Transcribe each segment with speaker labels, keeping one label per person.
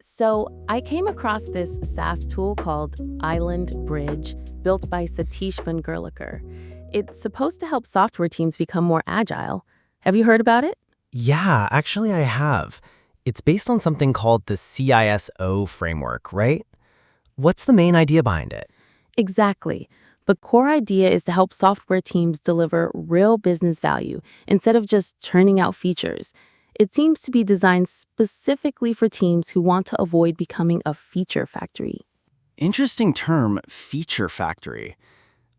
Speaker 1: So I came across this SaaS tool called islandBRIDGE, built by Satish Vengerlikar. It's supposed to help software teams become more agile. Have you heard about it?
Speaker 2: Yeah, actually I have. It's based on something called the CISO framework, right? What's the main idea behind it?
Speaker 1: Exactly. The core idea is to help software teams deliver real business value instead of just churning out features. It seems to be designed specifically for teams who want to avoid becoming a feature factory.
Speaker 2: Interesting term, feature factory.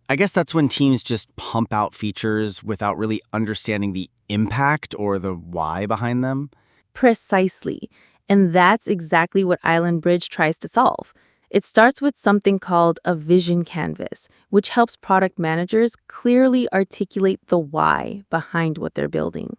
Speaker 2: I guess that's when teams just pump out features without really understanding the impact or the why behind them.
Speaker 1: Precisely. And that's exactly what islandBRIDGE tries to solve. It starts with something called a vision canvas, which helps product managers clearly articulate the why behind what they're building.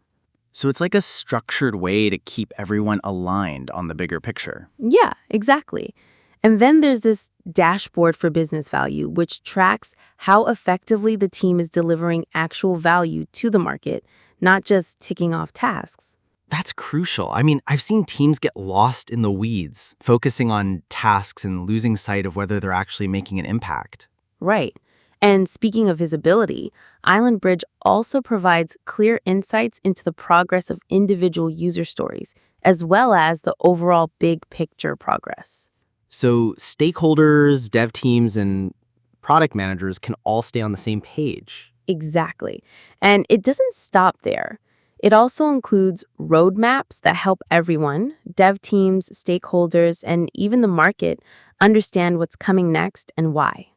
Speaker 2: So it's like a structured way to keep everyone aligned on the bigger picture.
Speaker 1: Yeah, exactly. And then there's this dashboard for business value, which tracks how effectively the team is delivering actual value to the market, not just ticking off tasks.
Speaker 2: That's crucial. I mean, I've seen teams get lost in the weeds, focusing on tasks and losing sight of whether they're actually making an impact.
Speaker 1: Right. And speaking of visibility, islandBRIDGE also provides clear insights into the progress of individual user stories, as well as the overall big picture progress.
Speaker 2: So stakeholders, dev teams, and product managers can all stay on the same page.
Speaker 1: Exactly. And it doesn't stop there. It also includes roadmaps that help everyone, dev teams, stakeholders, and even the market, understand what's coming next and why.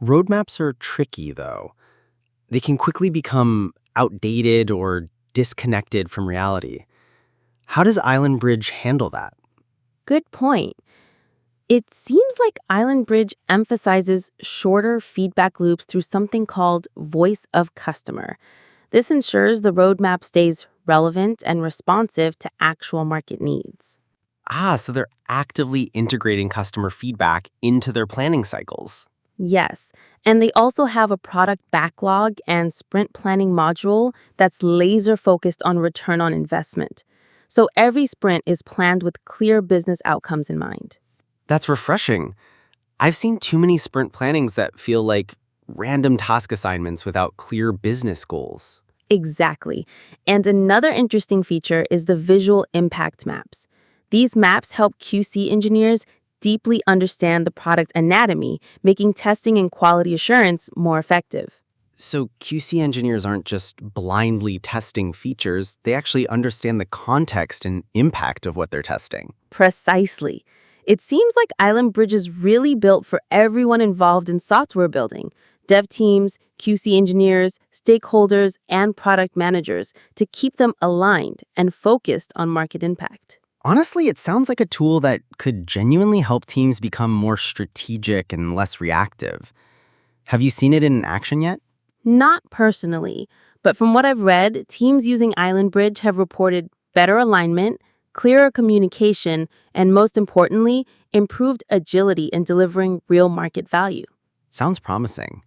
Speaker 2: Roadmaps are tricky, though. They can quickly become outdated or disconnected from reality. How does islandBRIDGE handle that?
Speaker 1: Good point. It seems like islandBRIDGE emphasizes shorter feedback loops through something called voice of customer. This ensures the roadmap stays relevant and responsive to actual market needs.
Speaker 2: So they're actively integrating customer feedback into their planning cycles.
Speaker 1: Yes, and they also have a product backlog and sprint planning module that's laser focused on return on investment. So every sprint is planned with clear business outcomes in mind.
Speaker 2: That's refreshing. I've seen too many sprint plannings that feel like random task assignments without clear business goals.
Speaker 1: Exactly. And another interesting feature is the visual impact maps. These maps help QC engineers deeply understand the product anatomy, making testing and quality assurance more effective.
Speaker 2: So QC engineers aren't just blindly testing features, they actually understand the context and impact of what they're testing.
Speaker 1: Precisely. It seems like islandBRIDGE is really built for everyone involved in software building, dev teams, QC engineers, stakeholders, and product managers, to keep them aligned and focused on market impact.
Speaker 2: Honestly, it sounds like a tool that could genuinely help teams become more strategic and less reactive. Have you seen it in action yet?
Speaker 1: Not personally, but from what I've read, teams using islandBRIDGE have reported better alignment, clearer communication, and most importantly, improved agility in delivering real market value.
Speaker 2: Sounds promising.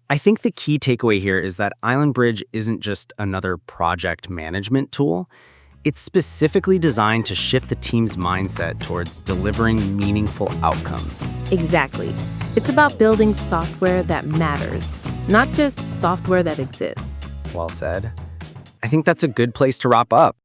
Speaker 2: I think the key takeaway here is that islandBRIDGE isn't just another project management tool. It's specifically designed to shift the team's mindset towards delivering meaningful outcomes.
Speaker 1: Exactly. It's about building software that matters, not just software that exists.
Speaker 2: Well said. I think that's a good place to wrap up.